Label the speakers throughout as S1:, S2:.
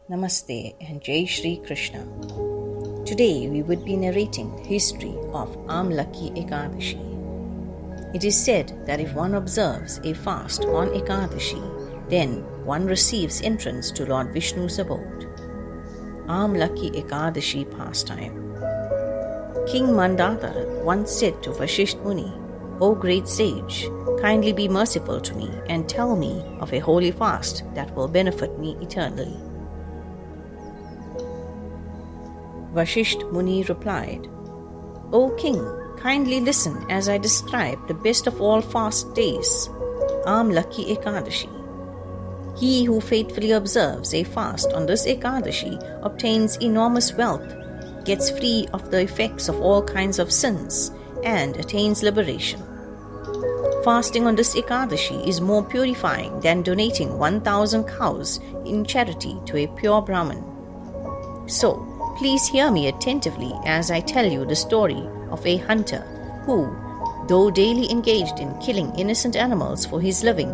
S1: Namaste and jaishreekrishna. Today we would be narrating the history of Amalaki Ekadashi. It is said that if one observes a fast on Ekadashi, then one receives entrance to Lord Vishnu's abode. Amalaki Ekadashi pastime. King Mandadara once said to Vashisht Muni, "O great sage, kindly be merciful to me and tell me of a holy fast that will benefit me eternally." Vashisht Muni replied, "O king, kindly listen as I describe the best of all fast days, Amalaki Ekadashi. He who faithfully observes a fast on this Ekadashi obtains enormous wealth, gets free of the effects of all kinds of sins, and attains liberation. Fasting on this Ekadashi is more purifying than donating 1,000 cows in charity to a pure Brahmin. So, please hear me attentively as I tell you the story of a hunter who, though daily engaged in killing innocent animals for his living,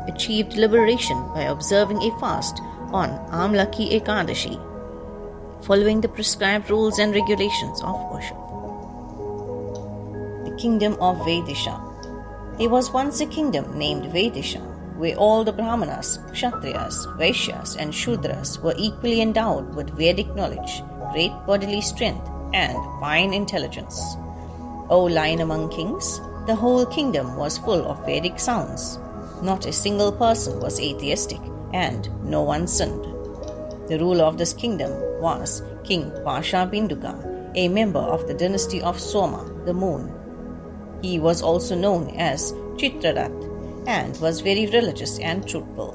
S1: achieved liberation by observing a fast on Amalaki Ekadashi, following the prescribed rules and regulations of worship." The Kingdom of Visha. There was once a kingdom named Visha, where all the Brahmanas, Kshatriyas, Vaishyas and Shudras were equally endowed with Vedic knowledge, great bodily strength, and fine intelligence. O Lion among kings, the whole kingdom was full of Vedic sounds. Not a single person was atheistic, and no one sinned. The ruler of this kingdom was King Pashabinduka, a member of the dynasty of Soma, the moon. He was also known as Chitrarath and was very religious and truthful.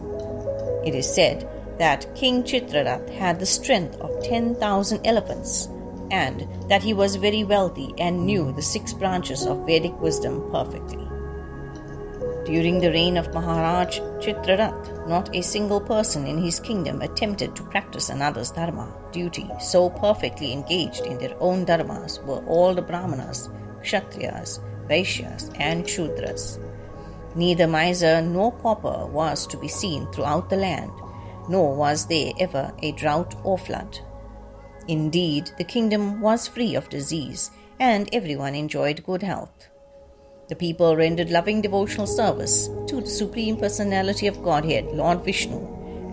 S1: It is said that King Chitrarath had the strength of 10,000 elephants, and that he was very wealthy and knew the 6 branches of Vedic wisdom perfectly. During the reign of Maharaj Chitrarath, not a single person in his kingdom attempted to practice another's dharma, duty. So perfectly engaged in their own dharmas were all the Brahmanas, Kshatriyas, Vaishyas and Shudras. Neither miser nor pauper was to be seen throughout the land, nor was there ever a drought or flood. Indeed, the kingdom was free of disease, and everyone enjoyed good health. The people rendered loving devotional service to the Supreme Personality of Godhead, Lord Vishnu,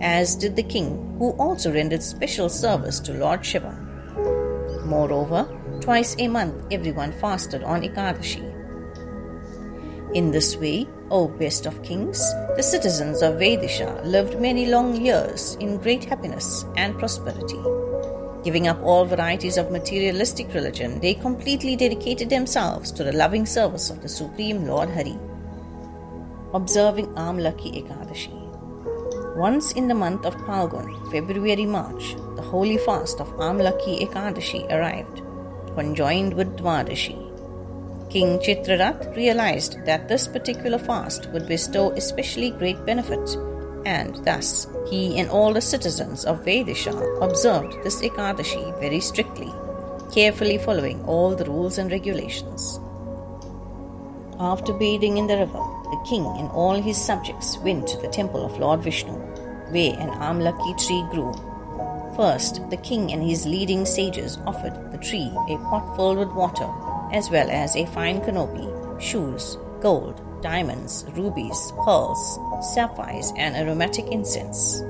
S1: as did the king, who also rendered special service to Lord Shiva. Moreover, twice a month everyone fasted on Ekadashi. In this way, O best of kings, the citizens of Visha lived many long years in great happiness and prosperity. Giving up all varieties of materialistic religion, they completely dedicated themselves to the loving service of the Supreme Lord Hari. Observing Amalaki Ekadashi. Once in the month of Phalgun, February-March, the holy fast of Amalaki Ekadashi arrived, conjoined with Dwadashi. King Chitrarath realized that this particular fast would bestow especially great benefit, and thus he and all the citizens of Visha observed this Ekadashi very strictly, carefully following all the rules and regulations. After bathing in the river, the king and all his subjects went to the temple of Lord Vishnu, where an Amalaki tree grew. First, the king and his leading sages offered the tree a pot filled with water, as well as a fine canopy, shoes, gold, diamonds, rubies, pearls, sapphires, and aromatic incense.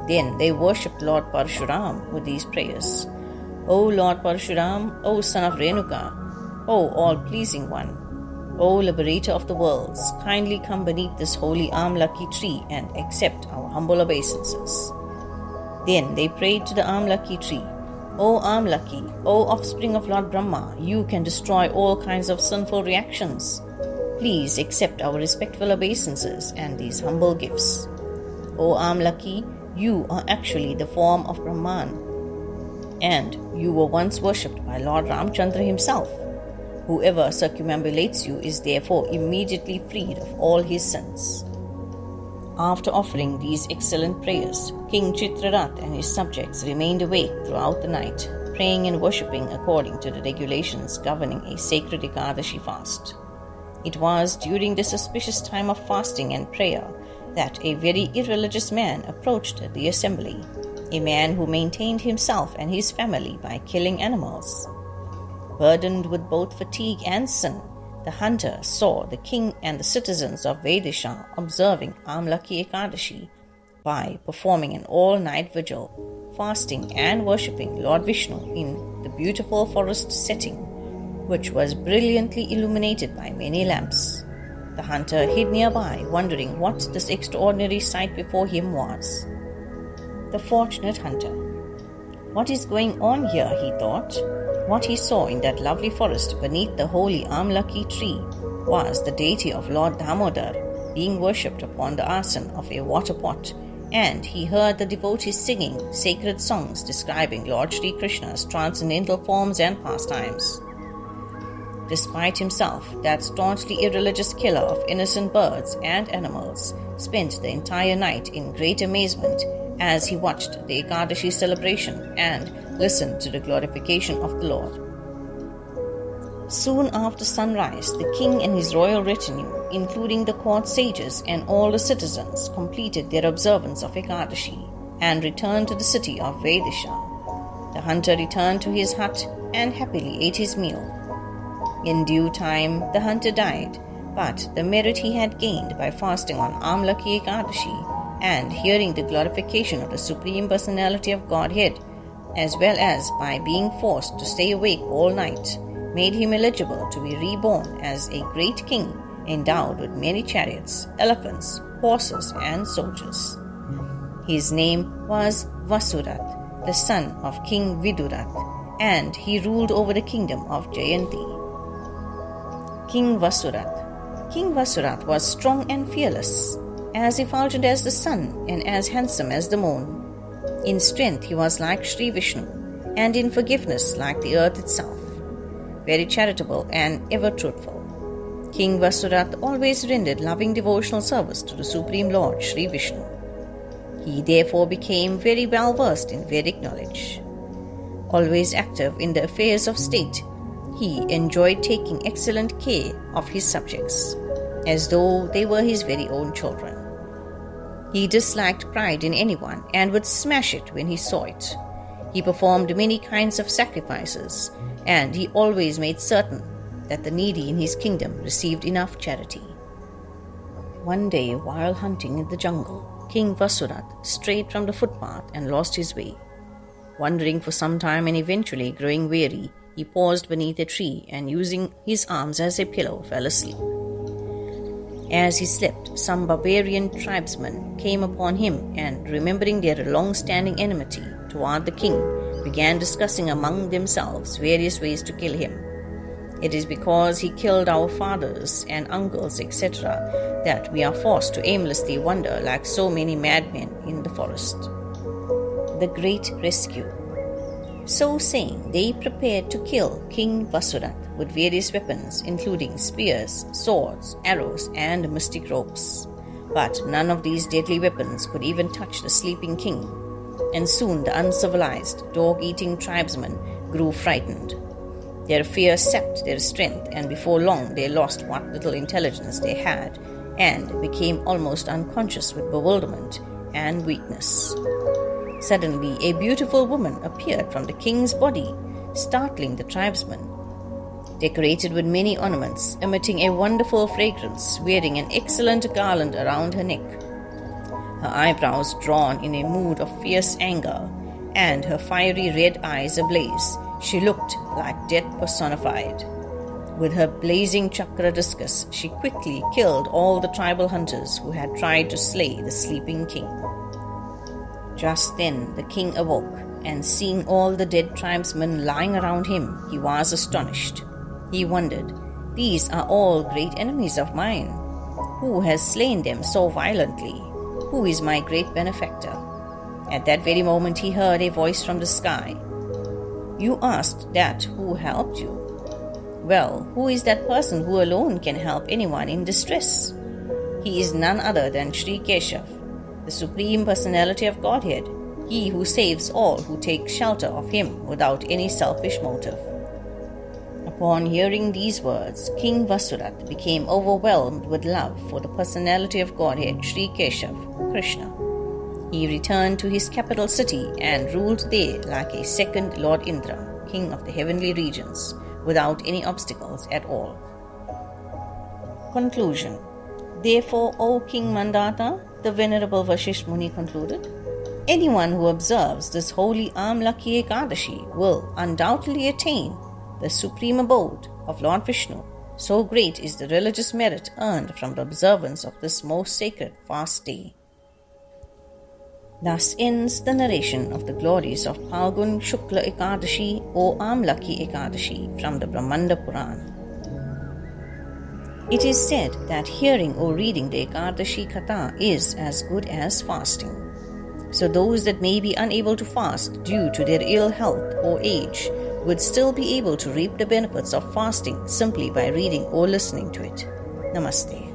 S1: Then they worshipped Lord Parshuram with these prayers: "O Lord Parshuram, O son of Renuka, O all-pleasing one, O liberator of the worlds, kindly come beneath this holy Amalaki tree and accept our humble obeisances." Then they prayed to the Amalaki tree: "O Amalaki, O offspring of Lord Brahma, you can destroy all kinds of sinful reactions. Please accept our respectful obeisances and these humble gifts. O Amalaki, you are actually the form of Brahman, and you were once worshipped by Lord Ramchandra himself. Whoever circumambulates you is therefore immediately freed of all his sins." After offering these excellent prayers, King Chitrarath and his subjects remained awake throughout the night, praying and worshipping according to the regulations governing a sacred Ekadashi fast. It was during this auspicious time of fasting and prayer that a very irreligious man approached the assembly a man who maintained himself and his family by killing animals. Burdened with both fatigue and sin, the hunter saw the king and the citizens of Vedisha observing Amalaki Ekadashi by performing an all-night vigil, fasting and worshipping Lord Vishnu in the beautiful forest setting, which was brilliantly illuminated by many lamps. The hunter hid nearby, wondering what this extraordinary sight before him was. The fortunate hunter. What is going on here, he thought. What he saw in that lovely forest beneath the holy Amalaki tree was the deity of Lord Damodar being worshipped upon the arson of a water pot, and he heard the devotees singing sacred songs describing Lord Shreekrishna's transcendental forms and pastimes. Despite himself, that staunchly irreligious killer of innocent birds and animals spent the entire night in great amazement as he watched the Ekadashi celebration and listened to the glorification of the Lord. Soon after sunrise, the king and his royal retinue, including the court sages and all the citizens, completed their observance of Ekadashi and returned to the city of Vedisha. The hunter returned to his hut and happily ate his meal. In due time, the hunter died, but the merit he had gained by fasting on Amalaki Ekadashi and hearing the glorification of the Supreme Personality of Godhead, as well as by being forced to stay awake all night, made him eligible to be reborn as a great king endowed with many chariots, elephants, horses, and soldiers. His name was Vasurat, the son of King Vidurat, and he ruled over the kingdom of Jayanti. King Vasurat. King Vasurat was strong and fearless, as effulgent as the sun and as handsome as the moon. In strength he was like Sri Vishnu, and in forgiveness like the earth itself. Very charitable and ever truthful. King Vasurat always rendered loving devotional service to the Supreme Lord Sri Vishnu. He therefore became very well versed in Vedic knowledge. Always active in the affairs of state, he enjoyed taking excellent care of his subjects, as though they were his very own children. He disliked pride in anyone and would smash it when he saw it. He performed many kinds of sacrifices, and he always made certain that the needy in his kingdom received enough charity. One day, while hunting in the jungle, King Vasurat strayed from the footpath and lost his way. Wandering for some time and eventually growing weary, he paused beneath a tree and, using his arms as a pillow, fell asleep. As he slept, some barbarian tribesmen came upon him and, remembering their long-standing enmity toward the king, began discussing among themselves various ways to kill him. It is because he killed our fathers and uncles, etc., that we are forced to aimlessly wander like so many madmen in the forest. The Great Rescue. So saying, they prepared to kill King Vasurat with various weapons, including spears, swords, arrows, and mystic ropes. But none of these deadly weapons could even touch the sleeping king, and soon the uncivilized, dog-eating tribesmen grew frightened. Their fear sapped their strength, and before long they lost what little intelligence they had, and became almost unconscious with bewilderment and weakness. Suddenly, a beautiful woman appeared from the king's body, startling the tribesmen. Decorated with many ornaments, emitting a wonderful fragrance, wearing an excellent garland around her neck, her eyebrows drawn in a mood of fierce anger, and her fiery red eyes ablaze, she looked like death personified. With her blazing chakra discus, she quickly killed all the tribal hunters who had tried to slay the sleeping king. Just then the king awoke, and seeing all the dead tribesmen lying around him, he was astonished. He wondered, "These are all great enemies of mine. Who has slain them so violently? Who is my great benefactor?" At that very moment he heard a voice from the sky. "You asked that who helped you? Well, who is that person who alone can help anyone in distress? He is none other than Sri Keshav, the Supreme Personality of Godhead, he who saves all who take shelter of him without any selfish motive." Upon hearing these words, King Vasurat became overwhelmed with love for the Personality of Godhead, Sri Keshav, Krishna. He returned to his capital city and ruled there like a second Lord Indra, king of the heavenly regions, without any obstacles at all. Conclusion. Therefore, O King Mandata, the Venerable Vashisht Muni concluded, anyone who observes this holy Amalaki Ekadashi will undoubtedly attain the supreme abode of Lord Vishnu. So great is the religious merit earned from the observance of this most sacred fast day. Thus ends the narration of the glories of Phalgun Shukla Ekadashi or Amalaki Ekadashi from the Brahmanda Purana. It is said that hearing or reading the ekadashivratkatha is as good as fasting. So those that may be unable to fast due to their ill health or age would still be able to reap the benefits of fasting simply by reading or listening to it. Namaste.